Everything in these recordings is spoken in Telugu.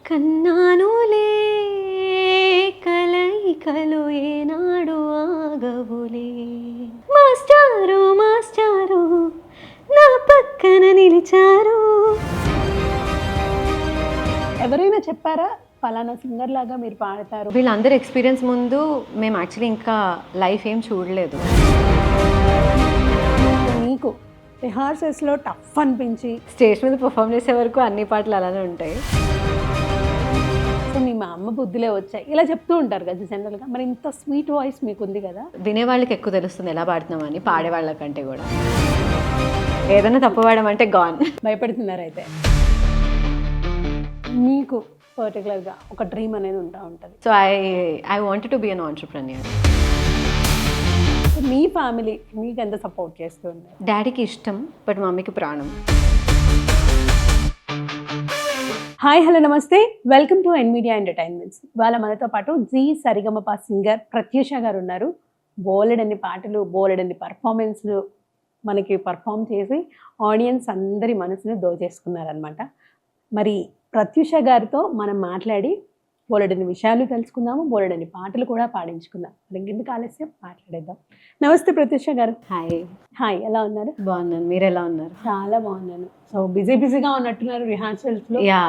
కన్నానులే కలయికలు ఏనాడు ఆగవులే. మాస్టారు మాస్టారు నా పక్కన నిలిచారు. ఎవరైనా చెప్పారా ఫలానా సింగర్ లాగా మీరు పాడతారు? వీళ్ళందరి ఎక్స్పీరియన్స్ ముందు మేము యాక్చువల్లీ ఇంకా లైఫ్ ఏం చూడలేదు. మీకు రిహార్సల్స్లో టఫ్ అనిపించి స్టేజ్ మీద పర్ఫామ్ చేసే వరకు అన్ని పాటలు అలానే ఉంటాయి. సో మీ మా అమ్మ బుద్ధులే వచ్చాయి ఇలా చెప్తూ ఉంటారు కదా జనరల్గా. మరి ఇంత స్వీట్ వాయిస్ మీకు ఉంది కదా, వినేవాళ్ళకి ఎక్కువ తెలుస్తుంది ఎలా పాడుతున్నామని పాడేవాళ్ళకంటే కూడా. ఏదైనా తప్పు పాడమంటే గాన్. భయపడుతున్నారు అయితే. మీకు పర్టికులర్గా ఒక డ్రీమ్ అనేది ఉంటుంది. So I wanted to be an entrepreneur. మీ ఫ్యామిలీ మీకు ఎంత సపోర్ట్ చేస్తుంది? డాడీకి ఇష్టం, బట్ మమ్మీకి ప్రాణం. హాయ్ హలో నమస్తే, welcome to N media entertainments. ఇవాళ మనతో పాటు జీ సరిగమప సింగర్ ప్రత్యూష గారు ఉన్నారు. బోలెడన్ని పాటలు బోలెడన్ని పర్ఫార్మెన్స్లు మనకి పర్ఫామ్ చేసి ఆడియన్స్ అందరి మనసుని దోచేసుకున్నారనమాట. మరి ప్రత్యూష గారితో మనం మాట్లాడి బోలెడన్ని విషయాలు తెలుసుకుందాము, బోలెడన్ని పాటలు కూడా పాడించుకుందాం. ఇంకెందుకు ఆలస్యం, మాట్లాడేద్దాం. నమస్తే ప్రత్యూష గారు. హాయ్. హాయ్, ఎలా ఉన్నారు? బాగున్నాను, మీరు ఎలా ఉన్నారు? చాలా బాగున్నాను. సో బిజీగా ఉన్నట్టున్నారు రిహార్సల్స్లో? యా,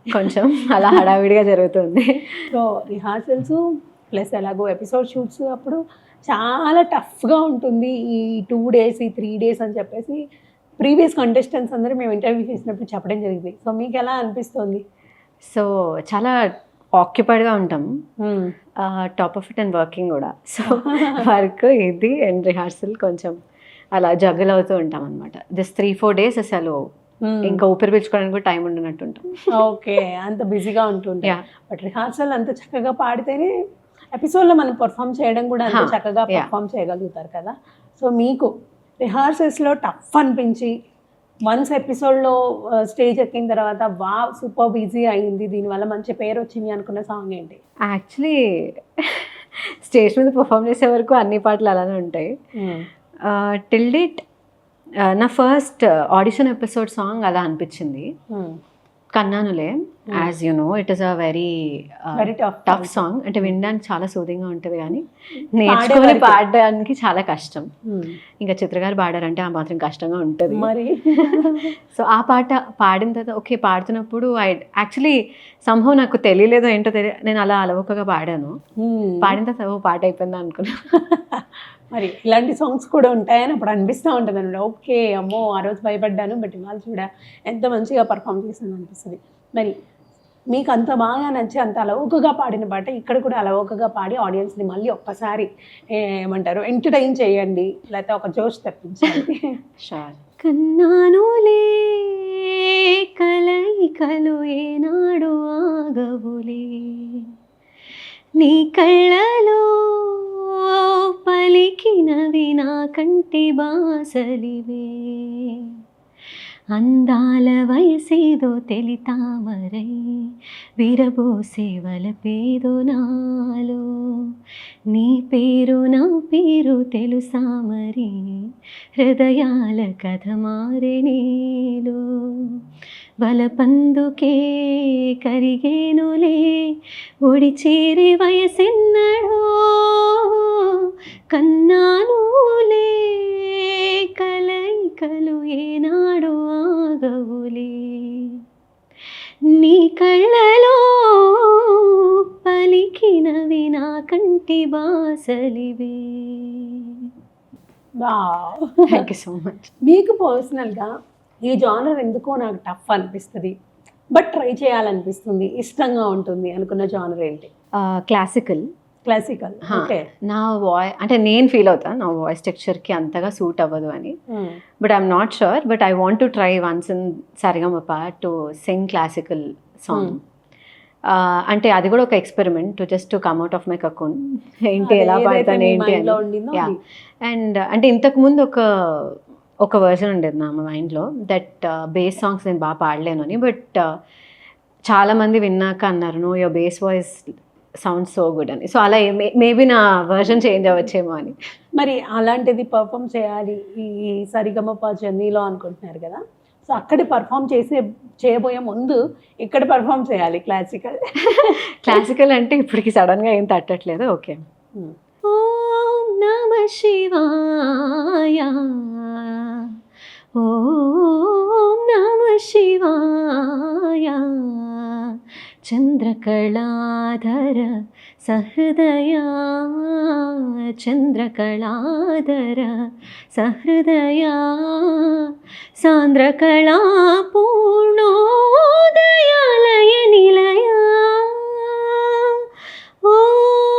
కొంచెం అలా హడావిడిగా జరుగుతుంది. సో రిహార్సల్స్ ప్లస్ ఎలాగో ఎపిసోడ్ షూట్స్ అప్పుడు చాలా టఫ్గా ఉంటుంది. ఈ 2 days ఈ 3 days అని చెప్పేసి ప్రీవియస్ కంటెస్టెంట్స్ అందరూ మేము ఇంటర్వ్యూ చేసినప్పుడు చెప్పడం జరిగింది. సో మీకు ఎలా అనిపిస్తుంది? సో చాలా ఆక్యుపైడ్గా ఉంటాం, top of it and working కూడా. సో వర్క్ ఇది అండ్ రిహార్సల్ కొంచెం అలా జగ్గల్ అవుతూ ఉంటాం అనమాట. దిస్ 3-4 days అసలు ఇంకా ఊపిరి పీల్చుకోవడానికి కూడా టైం ఉండనట్టు ఉంటాం. ఓకే, అంత బిజీగా ఉంటుంది. బట్ రిహార్సల్ అంత చక్కగా పాడితేనే ఎపిసోడ్లో మనం పర్ఫామ్ చేయడం కూడా అంత చక్కగా పర్ఫామ్ చేయగలుగుతారు కదా. సో మీకు రిహార్సల్స్లో టఫ్ అనిపించి వన్స్ ఎపిసోడ్లో స్టేజ్ ఎక్కిన తర్వాత సూపర్ బిజీ అయింది, దీనివల్ల మంచి పేరు వచ్చింది అనుకున్న సాంగ్ ఏంటి? యాక్చువల్లీ స్టేజ్ మీద పర్ఫామ్ చేసే వరకు అన్ని పాటలు అలానే ఉంటాయి. టిల్ డేట్ నా ఫస్ట్ ఆడిషన్ ఎపిసోడ్ సాంగ్ అలా అనిపించింది. కన్నానులే, as you know it is a very tough song. అంటే వినడానికి చాలా సూదింగ్గా ఉంటుంది కానీ నేర్చుకొని పాడడానికి చాలా కష్టం. ఇంకా చిత్రగారు పాడారంటే ఆ మాత్రం కష్టంగా ఉంటుంది మరి. సో ఆ పాట పాడిన తర్వాత ఓకే పాడుతున్నప్పుడు యాక్చువల్లీ సంభవం నాకు తెలియలేదో ఏంటో నేను అలా అలవకగా పాడాను. పాడిన తర్వాత పాట అయిపోయిందా అనుకున్నా. మరి ఇలాంటి సాంగ్స్ కూడా ఉంటాయని అప్పుడు అనిపిస్తూ ఉంటుంది అనమాట. ఓకే, అమ్మో ఆ రోజు భయపడ్డాను, బట్ ఇవాళ చూడ ఎంత మంచిగా పర్ఫామ్ చేసింది అనిపిస్తుంది. మరి మీకు అంత బాగా నచ్చి అంత అలవోకగా పాడిన పాట ఇక్కడ కూడా అలవోకగా పాడి ఆడియన్స్ని మళ్ళీ ఒక్కసారి ఏమంటారు ఎంటర్టైన్ చేయండి, లేకపోతే ఒక జోష్ తెప్పించండి. షూర్. కన్నానులే కలయికలు ఏనాడు ఆగవులే, నీ కళ్ళలో పలికినవి నా కంటి బాసలివే, అందాల వయసేదో తెలితామరై విరబోసే వలపేదో నాలో, నీ పేరు నా పేరు తెలుసా మరి, హృదయాల కథ మారే నీలో, వలపందుకే కరిగేనులే ఒడి చేరి వయసెన్నడో, కన్నానులే కలయికలు ఏనాడు ఆగవులే, నీ కళ్ళలో పలికినవి నా కంటి బాసలివే. Wow, thank you so much. మీకు పర్సనల్గా ఈ జానర్ ఎందుకో నాకు టఫ్ అనిపిస్తుంది, బట్ ట్రై చేయాలనిపిస్తుంది, ఇష్టంగా ఉంటుంది అనుకున్న జానర్ ఏంటి? క్లాసికల్. ఓకే. నా వాయిస్ అంటే నేను ఫీల్ అవుతాను నా వాయిస్ టెక్స్చర్కి అంతగా సూట్ అవ్వదు అని, but I'm not sure, but I want to try once in Sarigamapa to sing classical song. అంటే అది కూడా ఒక experiment to just to come out of my cocoon. ఏంటి ఎలా పాడతాను ఏంటి అని. అండ్ అంటే ఇంతకుముందు ఒక వర్జన్ ఉండేది నా మైండ్లో దట్ బేస్ సాంగ్స్ నేను బాగా పాడలేను అని, బట్ చాలామంది విన్నాక అన్నారు no your bass voice sound so good అని. సో అలా మేబీ నా వర్షన్ చేంజ్ అవ్వచ్చేమో అని. మరి అలాంటిది పర్ఫామ్ చేయాలి ఈ సరిగమప జర్నీలో అనుకుంటున్నారు కదా. సో అక్కడ పర్ఫామ్ చేయబోయే ముందు ఇక్కడ పర్ఫామ్ చేయాలి క్లాసికల్. క్లాసికల్ అంటే ఇప్పటికి సడన్గా ఏం తట్టట్లేదు. ఓకే. ఓం నమ శివాయ, ఓం నమ శివాయ, చంద్రకళాధర సహృదయ, చంద్రకళాధర సహృదయ, సాంద్రకళా పూర్ణోదయాలయ నిలయ, ఓం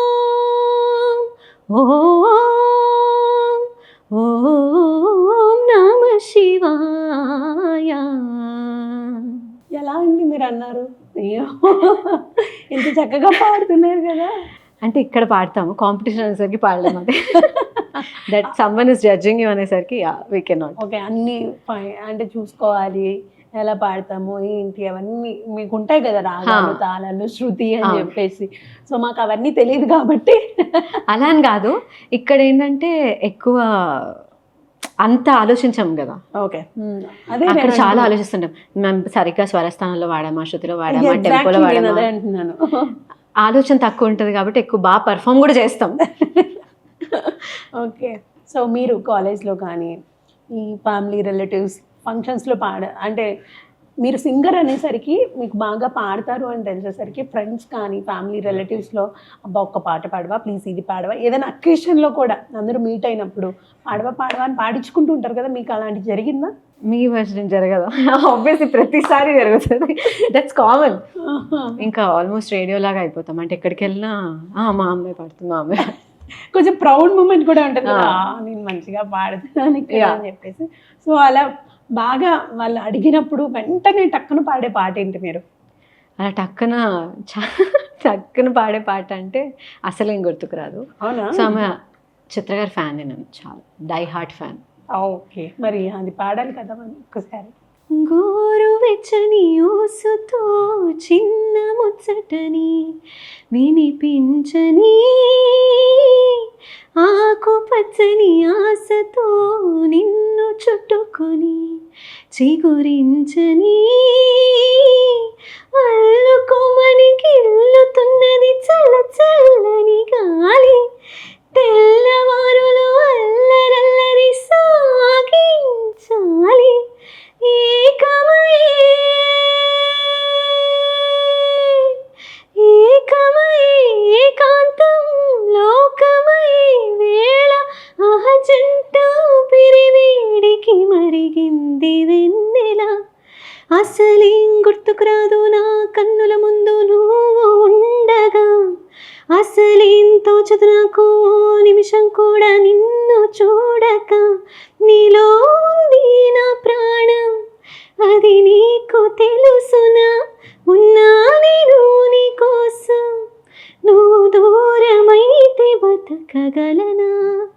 ఓం నమ శివాయ. ఎలా అండి మీరు అన్నారు? అయ్యో ఇంత చక్కగా పాడుతున్నారు కదా. అంటే ఇక్కడ పాడతాము, కాంపిటీషన్ అనేసరికి పాడలేము. అదే that someone is judging you అనేసరికి వీ కెన్ నాట్. ఓకే, అన్ని అంటే చూసుకోవాలి, ఎలా పాడతాము ఏంటి అవన్నీ మీకు ఉంటాయి కదా, రాగాలు తాళాలు శృతి అని చెప్పేసి. సో మాకు అవన్నీ తెలియదు కాబట్టి. అలా అని కాదు, ఇక్కడ ఏంటంటే ఎక్కువ అంత ఆలోచించాం కదా. ఓకే, అదే అక్కడ చాలా ఆలోచిస్తుంటాం. మేము సరిగ్గా స్వరస్థానంలో వాడామా, శృతిలో వాడామా, టెంపోలో వాడామా, అంటున్నాను. ఆలోచన తక్కువ ఉంటుంది కాబట్టి ఎక్కువ బాగా పర్ఫామ్ కూడా చేస్తాం. ఓకే, సో మీరు కాలేజ్లో కానీ ఈ ఫ్యామిలీ రిలేటివ్స్ ఫంక్షన్స్లో అంటే మీరు సింగర్ అనేసరికి మీకు బాగా పాడతారు అని తెలిసేసరికి ఫ్రెండ్స్ కానీ ఫ్యామిలీ రిలేటివ్స్లో అబ్బా ఒక్క పాట పాడవా ప్లీజ్, ఇది పాడవా, ఏదైనా అకేషన్లో కూడా అందరూ మీట్ అయినప్పుడు పాడవా పాడవా అని పాడించుకుంటూ ఉంటారు కదా, మీకు అలాంటివి జరిగిందా? మీ వర్షన్ జరగదు ఆబ్వియస్లీ, ప్రతిసారి జరుగుతుంది. That's common. ఇంకా ఆల్మోస్ట్ రేడియో లాగా అయిపోతాం. అంటే ఎక్కడికి వెళ్ళినా మా అమ్మాయి పాడుతుంది, మా అమ్మాయి. కొంచెం ప్రౌడ్ మూమెంట్ కూడా ఉంటుంది కదా, నేను మంచిగా పాడుతున్నాను అని చెప్పేసి. సో అలా బాగా వాళ్ళు అడిగినప్పుడు వెంటనే టక్కున పాడే పాట ఏంటి మీరు? అలా టక్కున పాడే పాట అంటే అసలు ఏం గుర్తుకు రాదు. అవునా? సో ఆమె చిత్ర గారి ఫ్యాన్ నేను, చాలా డై హార్ట్ ఫ్యాన్. ఓకే, మరి అది పాడాలి కదా మనం ఒక్కసారి. గోరువెచ్చని ఊసుతో చిన్న ముచ్చటని వినిపించని, ఆకుపచ్చని ఆశతో నిన్ను చుట్టుకొని చిగురించని, అల్లుకోమని గిల్లుతున్నది చల్ల చల్లని గాలి, తెల్లవారులు అల్లరల్లరి సాగించాలి, ఏకమై ఏకాంతం లోకమై వేళ అహజంట పిరివేడికి మరిగింది వెన్నెల, అసలేం గుర్తుకు రాదు నా కన్నుల ముందు నువ్వు ఉండగా, అసలేం తోచదు నాకు నిమిషం కూడా నిన్ను చూడక, నీలో ఉంది నా ప్రాణం అది నీకు తెలుసునా, ఉన్నా నేను నీ కోసం నువ్వు దూరమైతే బతకగలనా.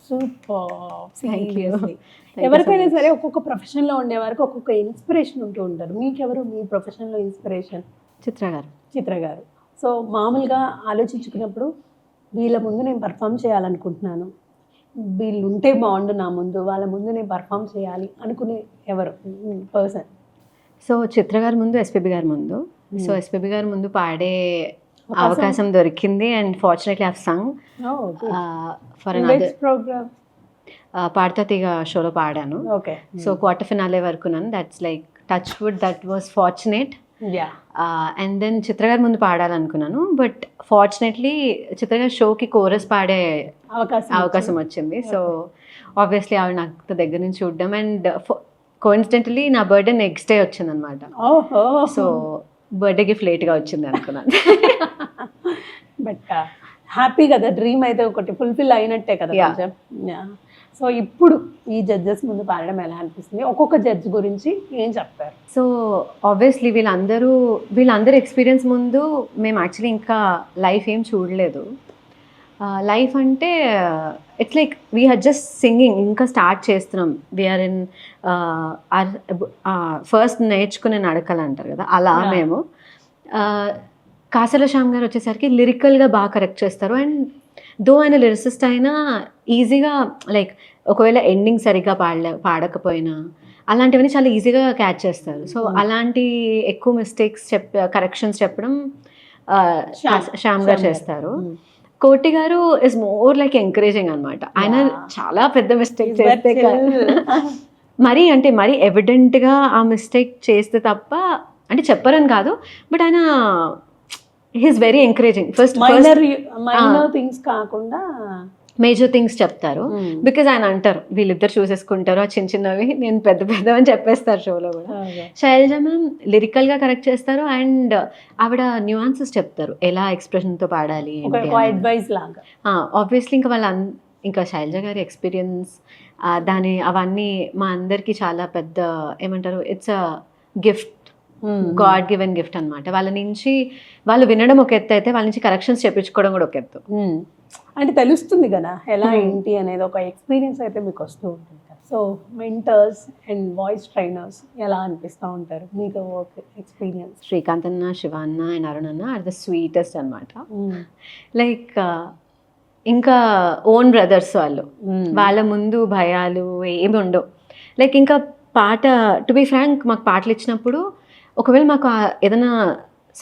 సూపర్. ఎవరికైనా సరే ఒక్కొక్క ప్రొఫెషన్లో ఉండే వారికి ఒక్కొక్క ఇన్స్పిరేషన్ ఉంటూ ఉంటారు. మీకెవరు మీ ప్రొఫెషన్లో ఇన్స్పిరేషన్? చిత్ర గారు. సో మామూలుగా ఆలోచించుకున్నప్పుడు వీళ్ళ ముందు నేను పర్ఫామ్ చేయాలనుకుంటున్నాను, వీళ్ళు ఉంటే బాగుండు నా ముందు, వాళ్ళ ముందు నేను పర్ఫామ్ చేయాలి అనుకునే ఎవరు పర్సన్? సో చిత్ర గారి ముందు, ఎస్పీబీ గారి ముందు. సో ఎస్పీబీ గారి ముందు పాడే అవకాశం దొరికింది and fortunately have sung for another programme. Padutha Theeyaga షోలో పాడాను. ఓకే, సో క్వార్టర్ ఫినాలే వరకు ఉన్నాను. That's like touch wood, that was fortunate. And then Chithra గారి ముందు పాడాలనుకున్నాను, బట్ ఫార్చునేట్లీ చిత్ర గారి షోకి కోరస్ పాడే అవకాశం వచ్చింది. సో ఆబ్వియస్లీ ఆవిడ నాకు దగ్గర నుంచి చూడడం, అండ్ కోఇన్సిడెంటలీ నా బర్త్డే నెక్స్ట్ డే వచ్చింది అనమాట. సో బర్త్డే గిఫ్ట్ లేట్గా వచ్చింది అనుకున్నాను. బట్ హ్యాపీ కదా, డ్రీమ్ అయితే ఒకటి ఫుల్ఫిల్ అయినట్టే కదా కొంచెం. సో ఇప్పుడు ఈ జడ్జెస్ ముందు పాడడం ఎలా అనిపిస్తుంది? ఒక్కొక్క జడ్జ్ గురించి ఏం చెప్తారు? సో ఆబ్వియస్లీ వీళ్ళందరూ ఎక్స్పీరియన్స్ ముందు మేము యాక్చువల్లీ ఇంకా లైఫ్ ఏం చూడలేదు. లైఫ్ అంటే it's like we had just singing, ఇంకా స్టార్ట్ చేస్తున్నాం. వీఆర్ ఇన్ ఫస్ట్ నేర్చుకునే నడకలు అంటారు కదా, అలా మేము. కాసల శ్యామ్ గారు వచ్చేసరికి లిరికల్గా బాగా కరెక్ట్ చేస్తారు. అండ్ దో ఆయన లిరిసిస్ట్ అయినా ఈజీగా లైక్ ఒకవేళ ఎండింగ్ సరిగ్గా పాడకపోయినా అలాంటివన్నీ చాలా ఈజీగా క్యాచ్ చేస్తారు. సో అలాంటి ఎక్కువ మిస్టేక్స్ కరెక్షన్స్ చెప్పడం శ్యామ్ గారు చేస్తారు. కోటి గారు ఇస్ మోర్ లైక్ ఎంకరేజింగ్ అనమాట. ఆయన చాలా పెద్ద మిస్టేక్ చేస్తే మరి అంటే మరి ఎవిడెంట్గా ఆ మిస్టేక్ చేస్తే తప్ప అంటే చెప్పరని కాదు, బట్ ఆయన he's very encouraging. First minor things కాకుండా మేజర్ థింగ్స్ చెప్తారు. బికాజ్ ఆయన అంటారు వీళ్ళిద్దరు చూసేసుకుంటారు ఆ చిన్న చిన్నవి, నేను పెద్ద పెద్దవని చెప్పేస్తారు షోలో కూడా. శైలజ మ్యామ్ లిరికల్గా కరెక్ట్ చేస్తారు అండ్ ఆవిడ న్యూఆన్సెస్ చెప్తారు, ఎలా ఎక్స్ప్రెషన్తో పాడాలి అడ్వైస్ లాగా. ఆబ్వియస్లీ ఇంకా ఇంకా శైలజ గారి ఎక్స్పీరియన్స్ అవన్నీ మా అందరికి చాలా పెద్ద ఏమంటారు, it's a gift, God given gift అనమాట. వాళ్ళ నుంచి వాళ్ళు వినడం ఒక ఎత్తు అయితే వాళ్ళ నుంచి కరెక్షన్స్ చెప్పించుకోవడం కూడా ఒక ఎత్తు. అంటే తెలుస్తుంది కదా ఎలా ఏంటి అనేది, ఒక ఎక్స్పీరియన్స్ అయితే మీకు వస్తూ ఉంటుంది. So mentors and voice trainers ఎలా అనిపిస్తూ ఉంటారు మీకు ఎక్స్పీరియన్స్? శ్రీకాంత్ అన్న, శివ అన్న అండ్ అరుణ్ అన్న ఆర్ ద స్వీటెస్ట్ అనమాట. లైక్ ఇంకా ఓన్ బ్రదర్స్ వాళ్ళు, వాళ్ళ ముందు భయాలు ఏమి ఉండవు. లైక్ ఇంకా పాట టు బి ఫ్రాంక్ మాకు పాటలు ఇచ్చినప్పుడు ఒకవేళ మాకు ఏదైనా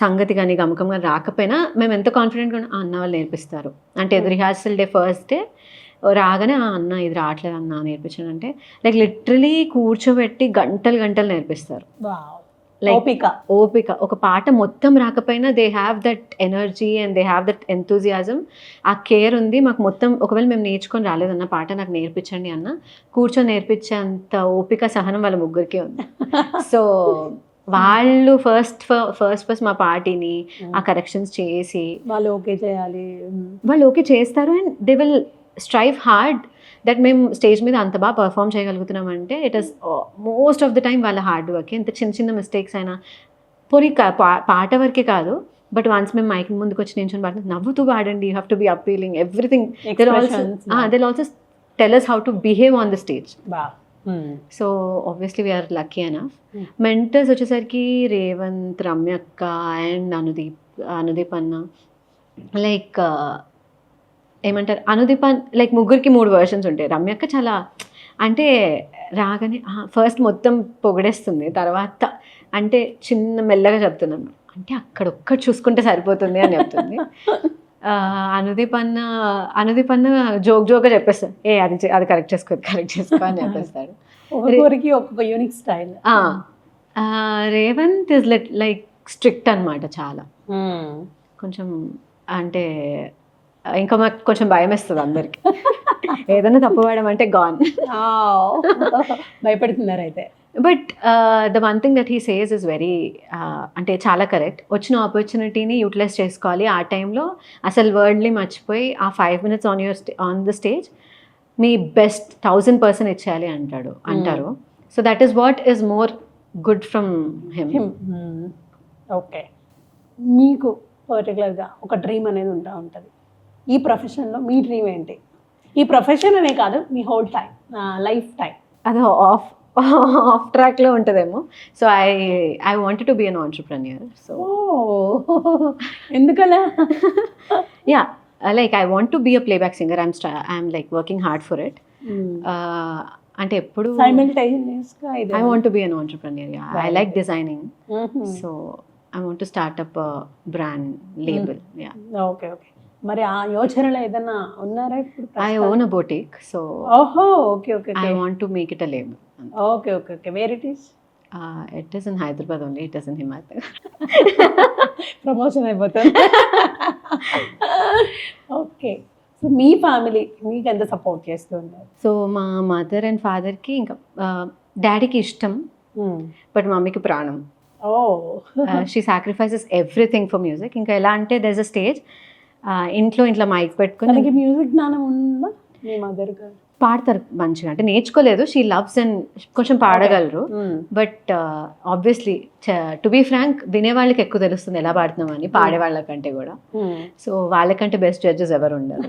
సంగతి కానీ గమకం కానీ రాకపోయినా మేము ఎంత కాన్ఫిడెంట్గా అన్న వాళ్ళు నేర్పిస్తారు. అంటే రిహార్సల్ డే ఫస్ట్ డే రాగానే అన్న ఇది రావట్లేదు అన్న నేర్పించాను అంటే లైక్ లిటరలీ కూర్చోబెట్టి గంటలు గంటలు నేర్పిస్తారు. ఓపిక. ఒక పాట మొత్తం రాకపోయినా they have that energy and they have that enthusiasm. ఆ కేర్ ఉంది మాకు మొత్తం. ఒకవేళ మేము నేర్చుకొని రాలేదన్న పాట నాకు నేర్పించండి అన్న కూర్చొని నేర్పించే అంత ఓపిక సహనం వాళ్ళ ముగ్గురికి ఉంది. సో వాళ్ళు ఫస్ట్ మా పార్టీని ఆ కరెక్షన్స్ చేసి వాళ్ళు ఓకే చేయాలి, వాళ్ళు ఓకే చేస్తారు and they will strive hard that మేము స్టేజ్ మీద అంత బాగా పర్ఫామ్ చేయగలుగుతున్నాం అంటే it is most of the time వాళ్ళ హార్డ్ వర్క్. ఎంత చిన్న చిన్న మిస్టేక్స్ అయినా పోనీ పాట వరకే కాదు, బట్ వన్స్ మేము మైక్ ముందుకు వచ్చి నించొని పాడుతుంది నవ్వుతూ పాడండి, you have to be appealing everything. They also tell us how to behave on the stage. So obviously we're lucky enough. Mentors వచ్చేసరికి రేవంత్, రమ్యక్క అండ్ అనుదీప్ అన్న. లైక్ ఏమంటారు అనుదీప్ లైక్ ముగ్గురికి 3 వర్షన్స్ ఉంటాయి. రమ్యక్క చాలా అంటే రాగానే ఫస్ట్ మొత్తం పొగిడేస్తుంది, తర్వాత అంటే చిన్న మెల్లగా చెప్తున్నాను అంటే అక్కడొక్కటి చూసుకుంటే సరిపోతుంది అని చెప్తుంది. అనుదీప్ అన్న జోక్గా చెప్పేస్తాడు, అది కరెక్ట్ చేసుకో అని చెప్పేస్తాడు. ఒక్కొక్క unique style. Revanth is like strict అనమాట చాలా. కొంచెం అంటే ఇంకా మాకు కొంచెం భయం వేస్తుంది అందరికి ఏదైనా తప్పు పడడం అంటే గాన్ భయపడుతున్నారు అయితే. But the one thing that he says is very అంటే చాలా కరెక్ట్. వచ్చిన ఆపర్చునిటీని యూటిలైజ్ చేసుకోవాలి. ఆ టైంలో అసలు వర్డ్ని మర్చిపోయి ఆ 5 minutes on the stage me best 1000% ఇచ్చేయాలి అంటారు. So that is what is more good from him. Okay, మీకు పర్టికులర్గా ఒక డ్రీమ్ అనేది ఉంటుంది. ఈ ప్రొఫెషన్లో మీ డ్రీమ్ ఏంటి? ఈ ప్రొఫెషన్ అనే కాదు, మీ హోల్ టైం లైఫ్ టైం. అది ఆఫ్ ట్రాక్లో ఉంటుందేమో. So I wanted to be an entrepreneur. So ఎందుకలా? Yeah, like I want to be a playback singer. I'm like working hard for it. అంటే ఎప్పుడు I want to be an entrepreneur. Yeah, I like designing. So I want to start up brand label. Yeah, okay. మరి ఆ యోచనలో ఏదైనా ఉన్నారా ఇప్పుడు? I own a boutique. So okay. I want to make it a label. Okay. Where it is? It is in Hyderabad only. It is in Himayat. Promotion అయిపోతుంది. ఓకే. సో మీ ఫ్యామిలీ మీకు ఎంత సపోర్ట్ చేస్తూ ఉన్నారు? సో మా మదర్ అండ్ ఫాదర్కి ఇంకా డాడీకి ఇష్టం, బట్ మమ్మీకి ప్రాణం. She sacrifices everything for music. ఇంకా ఎలా అంటే దెర్ ఇస్ అ స్టేజ్ ఇంట్లో మైక్ పెట్టుకుని మ్యూజిక్ జ్ఞానం ఉందా మీ మదర్ గారు? పాడతారు మంచిగా, అంటే నేర్చుకోలేదు. షీ లవ్స్ అండ్ కొంచెం పాడగలరు. But obviously to be frank వినేవాళ్ళకి ఎక్కువ తెలుస్తుంది ఎలా పాడుతున్నామని పాడే వాళ్ళకంటే కూడా. సో వాళ్ళకంటే బెస్ట్ జడ్జెస్ ఎవరు ఉండరు.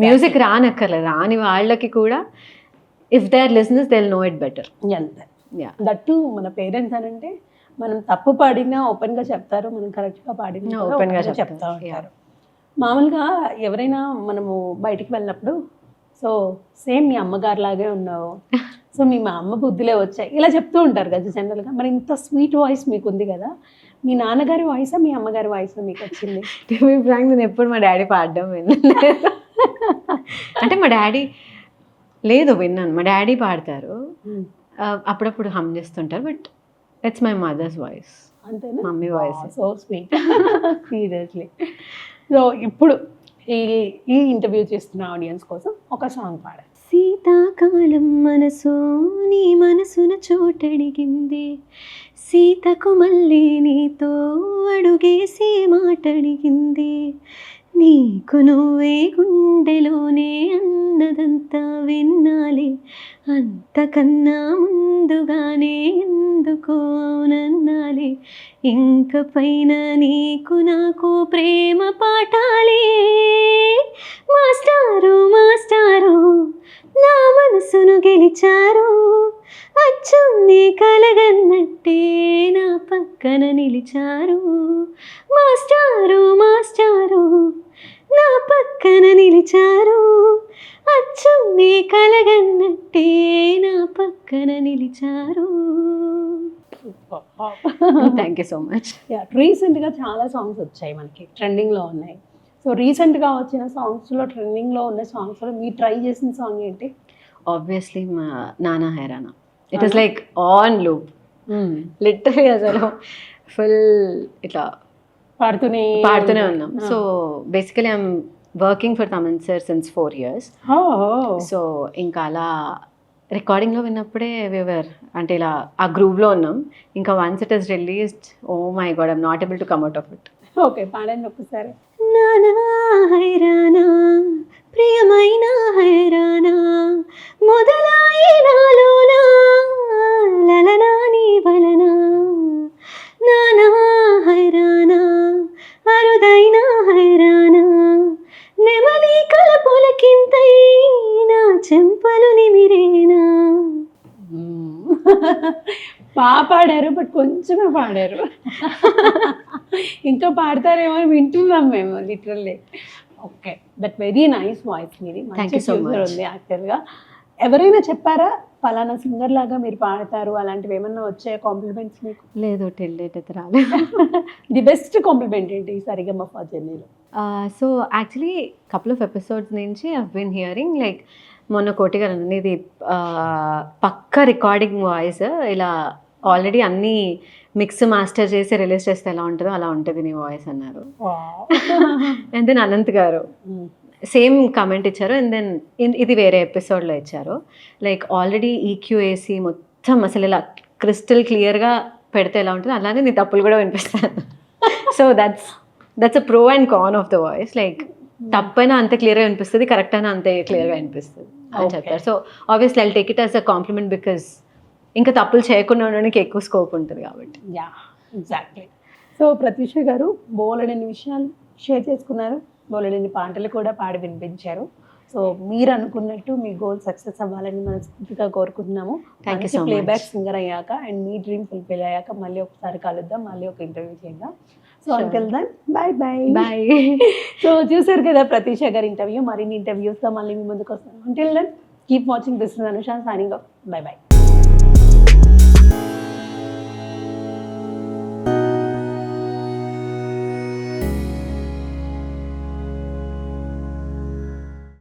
మ్యూజిక్ రానక్కర్లేదు, రాని వాళ్ళకి కూడా if they are listeners they will know it better. That మన పేరెంట్స్ అని అంటే మనం తప్పు పాడినా ఓపెన్ గా చెప్తారు, మనం కరెక్ట్ గా పాడినా ఓపెన్ గా చెప్తా ఉంటారు. మామూలుగా ఎవరైనా మనము బయటికి వెళ్ళినప్పుడు సో సేమ్ మీ అమ్మగారు లాగే ఉన్నావు, సో మీ మా అమ్మ బుద్ధులే వచ్చాయి ఇలా చెప్తూ ఉంటారు కదా జనరల్గా. మరి ఇంత స్వీట్ వాయిస్ మీకు ఉంది కదా, మీ నాన్నగారి వాయిసా మీ అమ్మగారి వాయిసా మీకు వచ్చింది? టు బి ఫ్రాంక్ నేను ఎప్పుడు మా డాడీ పాడడం వినలేదు. అంటే మా డాడీ లేదు విన్నాను, మా డాడీ పాడతారు, అప్పుడప్పుడు హమ్ చేస్తుంటారు, but it's my mother's voice, అంతేనా? Mummy voice. So sweet seriously. So ఇప్పుడు ఈ ఇంటర్వ్యూ చేస్తున్న ఆడియన్స్ కోసం ఒక సాంగ్ పాడారు. శీతాకాలం మనసు నీ మనసున చోటడిగింది, సీతకు మళ్ళీ నీతో అడుగేసి మాటడిగింది, నీకు నువ్వే గుండెలోనే అన్నదంతా విన్నాలి, అంతకన్నా ముందుగానే ఎందుకో అవునన్నాలి, ఇంక పైన నీకు నాకు ప్రేమ పాఠాలే, మాస్టారు మాస్టారు నా మనసును గెలిచారు, అచ్చం నీ కలగన్నట్టే నా పక్కన నిలిచారు, మాస్టారు మాస్టారు నా పక్కన నిలిచారు, అచ్చం నీ కలగన్నట్టే నా పక్కన నిలిచారు. Thank you so much. రీసెంట్గా చాలా సాంగ్స్ వచ్చాయి మనకి, ట్రెండింగ్లో ఉన్నాయి. సో రీసెంట్గా వచ్చిన సాంగ్స్లో ట్రెండింగ్లో ఉన్న సాంగ్స్లో మీరు ట్రై చేసిన సాంగ్ ఏంటి? ఆబ్వియస్లీ మా నానా హైరానా. It is like on loop, literally అసలు ఫుల్ ఇట్లా పాడుతూనే ఉన్నాం. So basically I'm working for Thaman sir since 4 years. So ఇంకా అలా రికార్డింగ్లో విన్నప్పుడే వివర్ అంటే ఇలా ఆ గ్రూవ్లో ఉన్నాం. ఇంకా once it is released, oh my God, I'm not able to come out of it. Okay, పాడండి ఒకసారి. నానా హైరానా ప్రియమైన హైరానా మొదలాయి నాలోనా లలనా నీ వలనా, నానా హైరానా అరుదైన హైరానా నెమలి కలపులకింతై నా చెంపలు నిమిరేనా. పాడారు, బట్ కొంచెమే పాడారు. ఇంకా పాడతారేమో అని వింటున్నాం మేము literally. Okay, but very nice voice మీది, మంచి ఫ్యూచర్ ఉంది యాక్చువల్గా. ఎవరైనా చెప్పారా ఫలానా సింగర్ లాగా మీరు పాడతారు, అలాంటివి ఏమన్నా వచ్చాయా కాంప్లిమెంట్స్ మీకు? లేదు, టిల్ డేట్ అయితే రాలేదు. ది బెస్ట్ కాంప్లిమెంట్ ఏంటి సరిగమప జర్నీలో? So actually couple of episodes నుంచి ఐ బిన్ హియరింగ్ లైక్ మొన్న కోటి గారు ఇది పక్క రికార్డింగ్ వాయిస్, ఇలా ఆల్రెడీ అన్నీ మిక్స్ మాస్టర్ చేసి రిలీజ్ చేస్తే ఎలా ఉంటుందో అలా ఉంటుంది నీ వాయిస్ అన్నారు. అండ్ దెన్ అనంత్ గారు సేమ్ కమెంట్ ఇచ్చారు. అండ్ దెన్ ఇది వేరే ఎపిసోడ్లో ఇచ్చారు, లైక్ ఆల్రెడీ ఈక్యూ వేసి మొత్తం అసలు ఇలా క్రిస్టల్ క్లియర్గా పెడితే ఎలా ఉంటుందో అలానే నీ తప్పులు కూడా వినిపిస్తాను. So that's a pro and con of the voice. Like తప్పైనా అంతే క్లియర్గా వినిపిస్తుంది, కరెక్ట్ అయినా అంతే క్లియర్గా వినిపిస్తుంది అని చెప్తారు. So obviously I'll take it as a compliment because ఇంకా తప్పులు చేయకుండా ఉండడానికి ఎక్కువ స్కోప్ ఉంటుంది కాబట్టి. Yeah, exactly. సో ప్రత్యూష గారు బోలెడన్ని విషయాలు షేర్ చేసుకున్నారు, బోలెడన్ని పాటలు కూడా పాడి వినిపించారు. సో మీరు అనుకున్నట్టు మీ గోల్ సక్సెస్ అవ్వాలని మనస్ఫూర్తిగా కోరుకుంటున్నాము. మంచి ప్లేబ్యాక్ సింగర్ అయ్యాక అండ్ మీ డ్రీమ్ ఫుల్ఫిల్ అయ్యాక మళ్ళీ ఒకసారి కలుద్దాం, మళ్ళీ ఒక ఇంటర్వ్యూ చేద్దాం. So until then bye bye. So చూసారు కదా ప్రత్యూష గారి ఇంటర్వ్యూ. మరిన్ని ఇంటర్వ్యూస్తో మళ్ళీ మీ ముందుకు వస్తాను. Until then keep watching. This is Anusha signing off. Bye by.